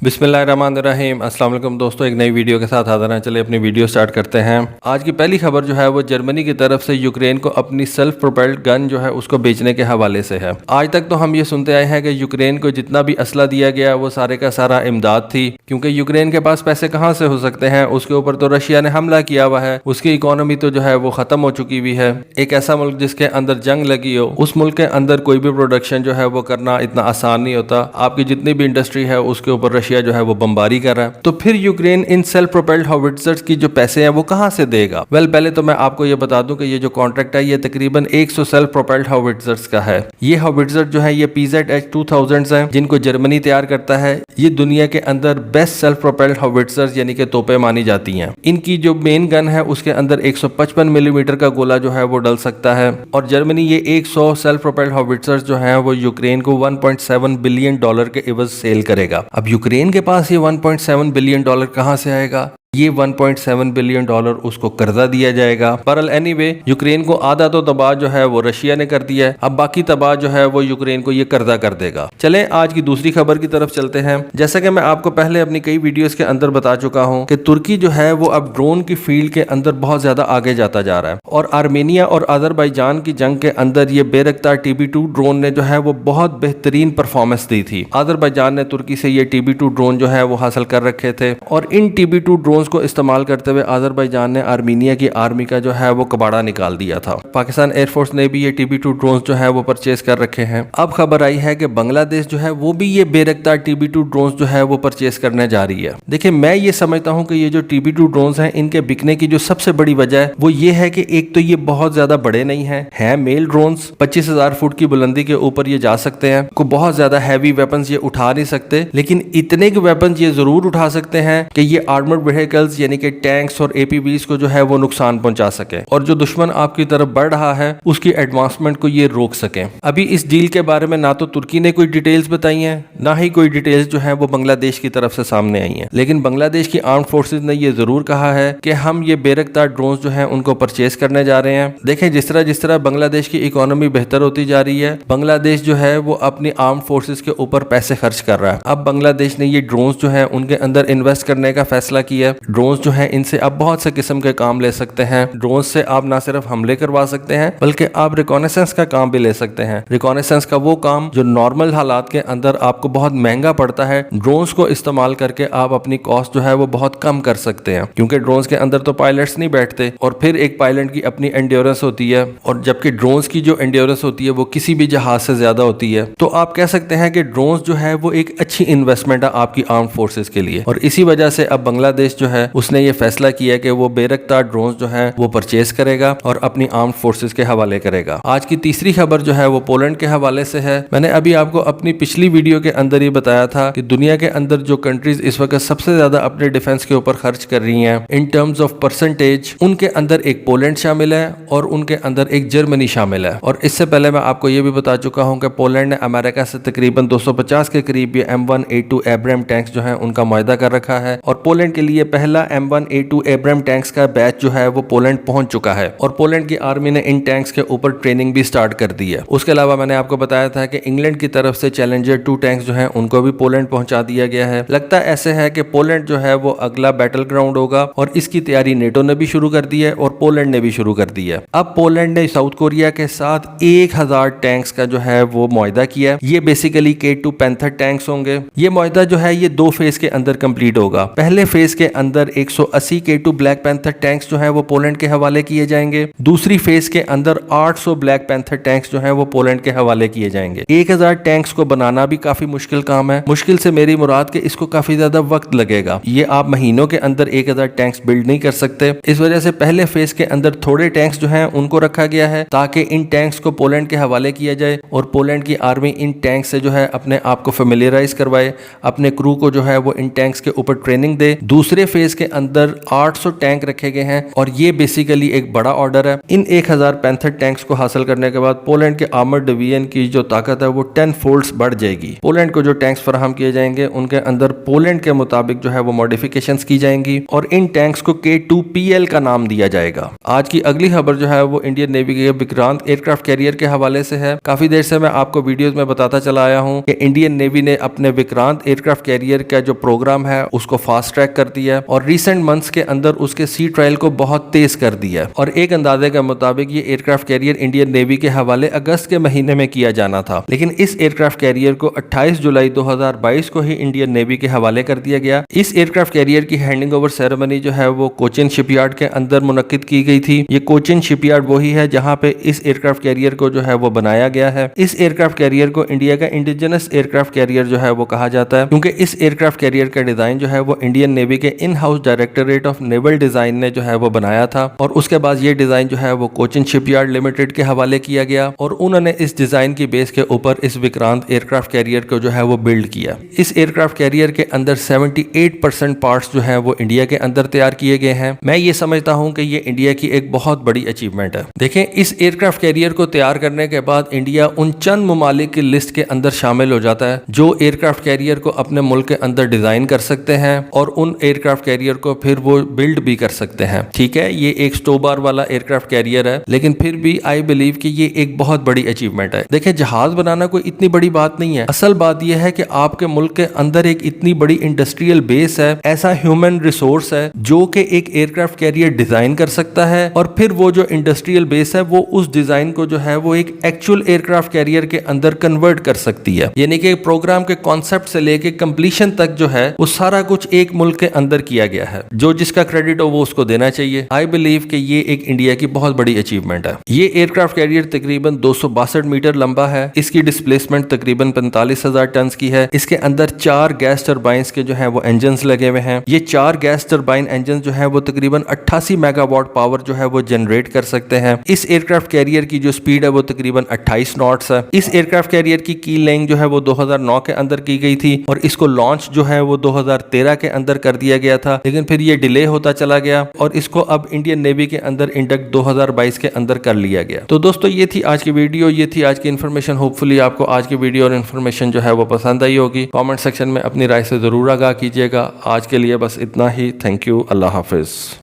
बिस्मिल्लाहिर्रहमानिर्रहीम। अस्सलाम वालेकुम दोस्तों, एक नई वीडियो के साथ हाज़िर हैं। चलिए अपनी वीडियो स्टार्ट करते हैं। आज की पहली खबर जो है वो जर्मनी की तरफ से यूक्रेन को अपनी सेल्फ प्रोपेल्ड गन जो है उसको बेचने के हवाले से है। आज तक तो हम ये सुनते आए हैं कि यूक्रेन को जितना भी असला दिया गया वो सारे का सारा इमदाद थी, क्योंकि यूक्रेन के पास पैसे कहाँ से हो सकते हैं। उसके ऊपर तो रशिया ने हमला किया हुआ है, उसकी इकोनॉमी तो जो है वो ख़त्म हो चुकी हुई है। एक ऐसा मुल्क जिसके अंदर जंग लगी हो, उस मुल्क के अंदर कोई भी प्रोडक्शन जो है वो करना इतना आसान नहीं होता। आपकी जितनी भी इंडस्ट्री है उसके ऊपर रशिया जो है वो बमबारी कर रहा है। तो फिर यूक्रेन इन सेल्फ प्रोपेल्ड हाउविट्जर्स की जो पैसे हैं वो कहां से देगा। पहले तो मैं आपको ये बता दूं कि ये जो कॉन्ट्रैक्ट है ये तकरीबन 100 सेल्फ प्रोपेल्ड हाउविट्जर्स का है। ये हाउविट्जर जो है ये PZH-2000 हैं, जिनको जर्मनी तैयार करता है। ये दुनिया के अंदर बेस्ट सेल्फ प्रोपेल्ड हाउविट्जर्स यानी कि तोपे मानी जाती हैं। इनकी जो मेन गन है उसके अंदर 155 मिलीमीटर का गोला जो है वो डल सकता है। और जर्मनी ये 100 सेल्फ प्रोपेल्ड हाउविट्जर्स जो है वो यूक्रेन को $1.7 बिलियन के एवज सेल करेगा। अब यूक्रेन के पास ये $1.7 बिलियन कहां से आएगा? ये $1.7 बिलियन उसको कर्जा दिया जाएगा। पर एनीवे यूक्रेन को आधा तो तबाह जो है वो रशिया ने कर दिया है, अब बाकी तबाह जो है वो यूक्रेन को ये कर्जा कर देगा। चलें आज की दूसरी खबर की तरफ चलते हैं। जैसा कि मैं आपको पहले अपनी कई वीडियोस के अंदर बता चुका हूं कि तुर्की जो है वो अब ड्रोन की फील्ड के अंदर बहुत ज्यादा आगे जाता जा रहा है। और आर्मेनिया और अजरबैजान की जंग के अंदर ये बेरख्तार TB2 ड्रोन ने जो है वो बहुत बेहतरीन परफॉर्मेंस दी थी। अजरबैजान ने तुर्की से ये TB2 ड्रोन जो है वो हासिल कर रखे थे, और इन TB2 ड्रोन को इस्तेमाल करते हुए अजरबैजान ने आर्मीनिया की आर्मी का जो है वो कबाड़ा निकाल दिया था। पाकिस्तान एयरफोर्स ने भी ये TB2 ड्रोन्स जो है वो परचेज कर रखे हैं। अब खबर आई है कि बांग्लादेश जो है वो भी ये बेरख्तार TB2 ड्रोन्स जो है वो परचेज करने जा रही है। देखिए मैं ये समझता हूँ कि ये जो TB2 ड्रोन्स हैं इनके बिकने की जो सबसे बड़ी वजह है वो ये है कि एक तो ये बहुत ज्यादा बड़े नहीं है मेल ड्रोन्स। 25,000 फुट की बुलंदी के ऊपर ये जा सकते हैं। को बहुत ज्यादा हैवी वेपन्स ये उठा नहीं सकते, लेकिन इतने के वेपन्स ये जरूर उठा सकते हैं कि ये आर्मर्ड व्हीकल्स यानी कि टैंक्स और APVs को जो है वो नुकसान पहुंचा सके, और जो दुश्मन आपकी तरफ बढ़ रहा है उसकी एडवांसमेंट को ये रोक सके। अभी इस डील के बारे में ना तो तुर्की ने कोई डिटेल्स बताई हैं, ना ही कोई डिटेल्स जो है वो बांग्लादेश की तरफ से सामने आई हैं। लेकिन बांग्लादेश की आर्म फोर्सेज ने ये जरूर कहा है कि हम ये बेरख्तार ड्रोन्स जो है उनको परचेज करने जा रहे हैं। देखें जिस तरह बांग्लादेश की इकोनॉमी बेहतर होती जा रही है, बांग्लादेश जो है वो अपनी आर्म फोर्सेज के ऊपर पैसे खर्च कर रहा है। अब बांग्लादेश ने ये ड्रोन्स जो है उनके अंदर इन्वेस्ट करने का फैसला किया। ड्रोन्स जो है इनसे आप बहुत से किस्म के काम ले सकते हैं। ड्रोन से आप ना सिर्फ हमले करवा सकते हैं बल्कि आप रिकॉनेसेंस का काम भी ले सकते हैं। रिकॉनेसेंस का वो काम जो नॉर्मल हालात के अंदर आपको बहुत महंगा पड़ता है, ड्रोन्स को इस्तेमाल करके आप अपनी कॉस्ट जो है वो बहुत कम कर सकते हैं, क्योंकि ड्रोन्स के अंदर तो पायलट्स नहीं बैठते और फिर एक पायलट की अपनी एंड्योरेंस होती है, और जबकि ड्रोन्स की जो एंड्योरेंस होती है वो किसी भी जहाज से ज्यादा होती है। तो आप कह सकते हैं कि ड्रोन्स जो है वो एक अच्छी इन्वेस्टमेंट है आपकी आर्म फोर्सेज के लिए। और इसी वजह से अब बांग्लादेश जो है उसने ये फैसला किया कि वो बेरख्तार ड्रोन्स जो है वो परचेज करेगा और अपनी आर्म्ड फोर्सेस के हवाले करेगा। आज की तीसरी खबर जो है वो पोलैंड के हवाले से है। मैंने अभी आपको अपनी पिछली वीडियो के अंदर ही बताया था कि दुनिया के अंदर जो कंट्रीज इस वक्त सबसे ज्यादा अपने डिफेंस के ऊपर खर्च कर रही हैं इन टर्म्स ऑफ परसेंटेज, उनके अंदर एक पोलैंड शामिल है और उनके अंदर एक जर्मनी शामिल है। और इससे पहले मैं आपको ये भी बता चुका हूँ कि पोलैंड ने अमेरिका से तकरीबन 250 के करीब ये M1A2 एब्राम टैंक्स जो है उनका मुआहदा कर रखा है, और पोलैंड के लिए पहला M1A2 एब्राम टैंक्स का बैच जो है वो पोलैंड पहुंच चुका है, और पोलैंड की आर्मी ने इन टैंक्स के ऊपर ट्रेनिंग भी स्टार्ट कर दी है। उसके अलावा मैंने आपको बताया था कि इंग्लैंड की तरफ से चैलेंजर 2 टैंक्स जो हैं उनको भी पोलैंड पहुंचा दिया गया है। लगता ऐसे है कि पोलैंड जो है वो अगला बैटल ग्राउंड होगा, और इसकी तैयारी नेटो ने भी शुरू कर दी है और पोलैंड ने भी शुरू कर दी है। अब पोलैंड ने साउथ कोरिया के साथ 1000 टैंक्स का जो है वो मुआहदा किया। ये बेसिकली K2 पैंथर टैंक्स होंगे। ये मुआहदा जो है ये 2 फेज के अंदर कंप्लीट होगा। पहले फेज के अंदर 180 K2 ब्लैक पैंथर टैंक्स जो है वो पोलैंड के हवाले किए जाएंगे। दूसरी फेज के अंदर 800 ब्लैक पैंथर टैंक्स जो है वो पोलैंड के हवाले किए जाएंगे। 1000 टैंक्स को बनाना भी काफी मुश्किल काम है। मुश्किल से मेरी मुराद के इसको काफी ज्यादा वक्त लगेगा। ये आप महीनों के अंदर 1000 टैंक्स बिल्ड नहीं कर सकते। इस वजह से पहले फेज के अंदर थोड़े टैंक्स जो हैं उनको रखा गया है ताकि इन टैंक्स को पोलैंड के हवाले किया जाए और पोलैंड की आर्मी इन टैंक्स से जो है अपने आप को फेमिलियराइज करवाए, अपने क्रू को जो है वो इन टैंक्स के ऊपर ट्रेनिंग दे। दूसरे फेज के अंदर 800 टैंक रखे गए हैं और ये बेसिकली एक बड़ा ऑर्डर है। इन 1000 पैंथर टैंक्स को हासिल करने के बाद पोलैंड के आर्मर्ड डिवीजन की जो ताकत है वो 10 फोल्ड्स बढ़ जाएगी। पोलैंड को जो टैंक्स फराहम किए जाएंगे उनके अंदर पोलैंड के मुताबिक जो है वो मॉडिफिकेशंस की जाएंगी और इन टैंक्स को K2PL का नाम दिया जाएगा। आज की अगली खबर जो है वो इंडियन नेवी के विक्रांत एयरक्राफ्ट कैरियर के हवाले से है। काफी देर से मैं आपको वीडियोस में बताता चला आया हूं कि इंडियन नेवी ने अपने विक्रांत एयरक्राफ्ट कैरियर का जो प्रोग्राम है उसको फास्ट ट्रैक कर दिया है और रिसेंट मंथ्स के अंदर उसके सी ट्रायल को बहुत तेज कर दिया है और एक अंदाजे के मुताबिक ये एयरक्राफ्ट कैरियर इंडियन नेवी के हवाले अगस्त के महीने में किया जाना था, लेकिन इस एयरक्राफ्ट कैरियर को 28 जुलाई 2022 को ही इंडियन नेवी के हवाले कर दिया गया। इस एयरक्राफ्ट कैरियर की हैंडिंग ओवर सेरेमनी जो है वो कोचिन शिपयार्ड के अंदर मुनक्किद की गई थी। ये कोचिन शिपयार्ड वही है जहां पे इस एयरक्राफ्ट कैरियर को जो है वो बनाया गया है। इस एयरक्राफ्ट कैरियर को इंडिया का इंडिजिनस एयरक्राफ्ट कैरियर जो है वो कहा जाता है क्योंकि इस एयरक्राफ्ट कैरियर का डिजाइन जो है वो इंडियन नेवी के in house directorate of naval design ने जो है वो बनाया था और उसके बाद ये डिजाइन जो है वो कोचिन शिपयार्ड लिमिटेड के हवाले किया गया और उन्होंने इस डिजाइन की बेस के ऊपर इस विक्रांत एयरक्राफ्ट कैरियर को जो है वो बिल्ड किया। इस एयरक्राफ्ट कैरियर के अंदर 78% पार्ट्स जो है वो इंडिया के अंदर तैयार किए गए हैं। मैं ये समझता हूं कि ये इंडिया की एक बहुत बड़ी अचीवमेंट है। देखें, इस एयरक्राफ्ट कैरियर को तैयार करने के बाद इंडिया उन चंद ममालिक की लिस्ट के अंदर शामिल हो जाता है जो एयरक्राफ्ट कैरियर को अपने मुल्क के अंदर डिजाइन कर सकते हैं और उन एयरक्राफ्ट कैरियर को फिर वो बिल्ड भी कर सकते हैं। ठीक है, ये एक स्टोबार वाला एयरक्राफ्ट कैरियर है, लेकिन फिर भी आई बिलीव कि ये एक बहुत बड़ी अचीवमेंट है। देखिए, जहाज बनाना कोई इतनी बड़ी बात नहीं है। असल बात यह है कि आपके मुल्क के अंदर एक इतनी बड़ी इंडस्ट्रियल बेस है, ऐसा ह्यूमन रिसोर्स है जो कि एक एयरक्राफ्ट कैरियर डिजाइन कर सकता है और फिर वो जो इंडस्ट्रियल बेस है वो उस डिजाइन को जो है वो एक एक्चुअल एयरक्राफ्ट कैरियर के अंदर कन्वर्ट कर सकती है। यानी कि प्रोग्राम के कॉन्सेप्ट से लेके कंप्लीशन तक जो है वो सारा कुछ एक मुल्क के अंदर किया गया है। जो जिसका क्रेडिट हो वो उसको देना चाहिए। आई बिलीव कि ये एक इंडिया की बहुत बड़ी अचीवमेंट है। ये एयरक्राफ्ट कैरियर तकरीबन 262 मीटर लंबा है। इसकी डिस्प्लेसमेंट तकरीबन 45,000 टन की है। इसके अंदर 4 गैस टरबाइंस के जो है वो इंजन लगे हुए हैं। ये 4 गैस टरबाइन इंजन जो है वो तकरीबन 88 मेगावाट पावर जो है वो जनरेट कर सकते हैं। इस एयरक्राफ्ट कैरियर की जो स्पीड है वो तकरीबन 28 नॉट्स है। इस एयरक्राफ्ट कैरियर की की लेंथ जो है वो 2009 के अंदर की गई थी और इसको लॉन्च जो है वो 2013 के अंदर कर दिया गया था, लेकिन फिर ये डिले होता चला गया और इसको अब इंडियन नेवी के अंदर इंडक्ट 2022 के अंदर कर लिया गया। तो दोस्तों, ये थी आज की वीडियो, ये थी आज की इन्फॉर्मेशन। होपफुली आपको आज की वीडियो और इन्फॉर्मेशन जो है वो पसंद आई होगी। कमेंट सेक्शन में अपनी राय से जरूर आगाह कीजिएगा। आज के लिए बस इतना ही। Thank you. Allah Hafiz.